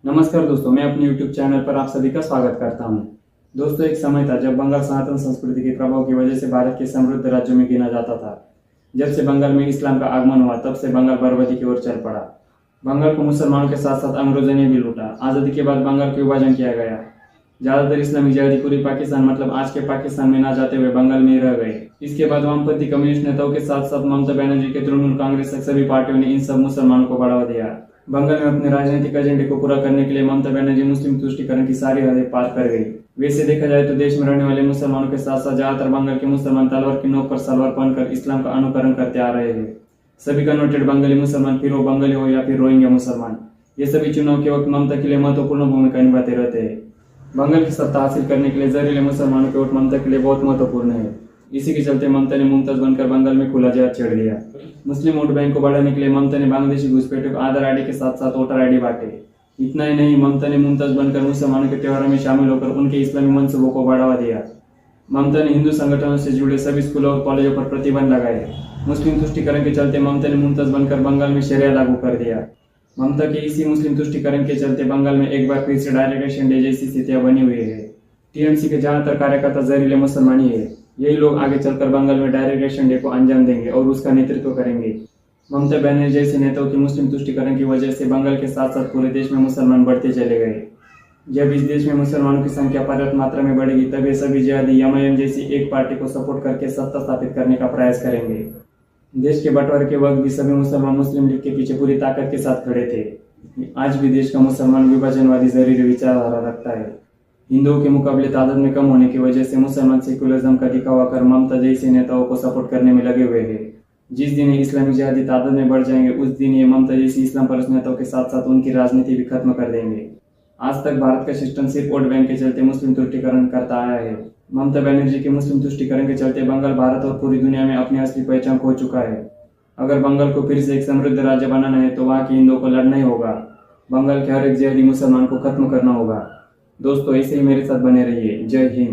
नमस्कार दोस्तों, मैं अपने YouTube चैनल पर आप सभी का स्वागत करता हूं। दोस्तों, एक समय था जब बंगाल सनातन संस्कृति के प्रभाव की वजह से भारत के समृद्ध राज्यों में गिना जाता था। जब से बंगाल में इस्लाम का आगमन हुआ, तब से बंगाल बर्बादी की ओर चल पड़ा। बंगाल को मुसलमानों के साथ साथ अंग्रेजों ने भी लूटा। आज़ादी के बाद बंगाल का विभाजन किया गया। ज्यादातर इस्लामी जिहादी पूर्वी पाकिस्तान मतलब आज के पाकिस्तान में ना जाते हुए बंगाल में ही रह गए। इसके बाद वामपंथी कम्युनिस्ट नेताओं के साथ साथ ममता बनर्जी के तृणमूल कांग्रेस तक सभी पार्टियों ने इन सब मुसलमानों को बढ़ावा दिया। बंगाल में अपने राजनीतिक एजेंडे को पूरा करने के लिए ममता बनर्जी मुस्लिम तुष्टीकरण की सारी हदें पार कर गई। वैसे देखा जाए तो देश में रहने वाले मुसलमानों के साथ साथ ज्यादातर बंगाल के मुसलमान तलवार की नोक पर सलवार पहनकर इस्लाम का अनुकरण करते आ रहे हैं। सभी कन्वर्टेड बंगाली मुसलमान, फिर वो बंगाली हो या फिर रोहिंग्या मुसलमान, ये सभी चुनाव के वक्त ममता के लिए महत्वपूर्ण भूमिका निभाते रहते हैं। बंगाल की सत्ता हासिल करने के लिए जहरीले मुसलमानों के वोट ममता के लिए बहुत महत्वपूर्ण है। इसी के चलते ममता ने मुमताज बनकर बंगाल में खुला जहाज छेड़ दिया। मुस्लिम वोट बैंक को बढ़ाने के लिए ममता ने बांग्लादेशी घुसपैठियों को आधार आईडी के साथ साथ वोटर आईडी बांटे। इतना ही नहीं, ममता ने मुमताज बनकर मुसलमानों के त्योहारों में शामिल होकर उनके इस्लामी मंसूबों को बढ़ावा दिया। ममता ने हिंदू संगठनों से जुड़े सभी स्कूलों और कॉलेजों पर प्रतिबंध लगाए। मुस्लिम तुष्टीकरण के चलते ममता ने मुमताज बनकर बंगाल में शरिया लागू कर दिया। ममता के इसी मुस्लिम तुष्टीकरण के चलते बंगाल में एक बार फिर से डायरेक्ट इलेक्शन डे जैसी स्थितियां बनी हुई है। टीएमसी के ज्यादातर कार्यकर्ता जहरीले मुसलमान ही है। यही लोग आगे चलकर बंगाल में डायरेक्ट इलेक्शन डे को अंजाम देंगे और उसका नेतृत्व करेंगे। ममता बनर्जी जैसे नेताओं की मुस्लिम तुष्टीकरण की वजह से बंगाल के साथ साथ पूरे देश में मुसलमान बढ़ते चले गए। जब इस देश में मुसलमानों की संख्या पर्याप्त मात्रा में बढ़ेगी, तब ये सभी जिहादी एमआईएम जैसी एक पार्टी को सपोर्ट करके सत्ता स्थापित करने का प्रयास करेंगे। देश के बंटवारे के वक्त भी सभी मुसलमान मुस्लिम लीग के पीछे पूरी ताकत के साथ खड़े थे। आज भी देश का मुसलमान विभाजनवादी जहरीली विचारधारा रखता है। हिंदुओं के मुकाबले तादाद में कम होने की वजह से मुसलमान सेकुलरिज्म का दिखावा कर ममता जैसे नेताओं को सपोर्ट करने में लगे हुए हैं। जिस दिन ये इस्लामी जिहादी तादाद में बढ़ जाएंगे, उस दिन ये ममता जैसी इस्लाम परस्त नेताओं के साथ साथ उनकी राजनीति भी खत्म कर देंगे। आज तक भारत का सिस्टम सिर्फ वोट बैंक के चलते मुस्लिम तुष्टीकरण करता आया है। ममता बनर्जी के मुस्लिम तुष्टीकरण के चलते बंगाल भारत और पूरी दुनिया में अपनी असली पहचान खो चुका है। अगर बंगाल को फिर से एक समृद्ध राज्य बनाना है तो वहाँ के हिंदुओं को लड़ना ही होगा। बंगाल के हर एक जिहादी मुसलमान को खत्म करना होगा। दोस्तों, ऐसे ही मेरे साथ बने रहिए। जय हिंद।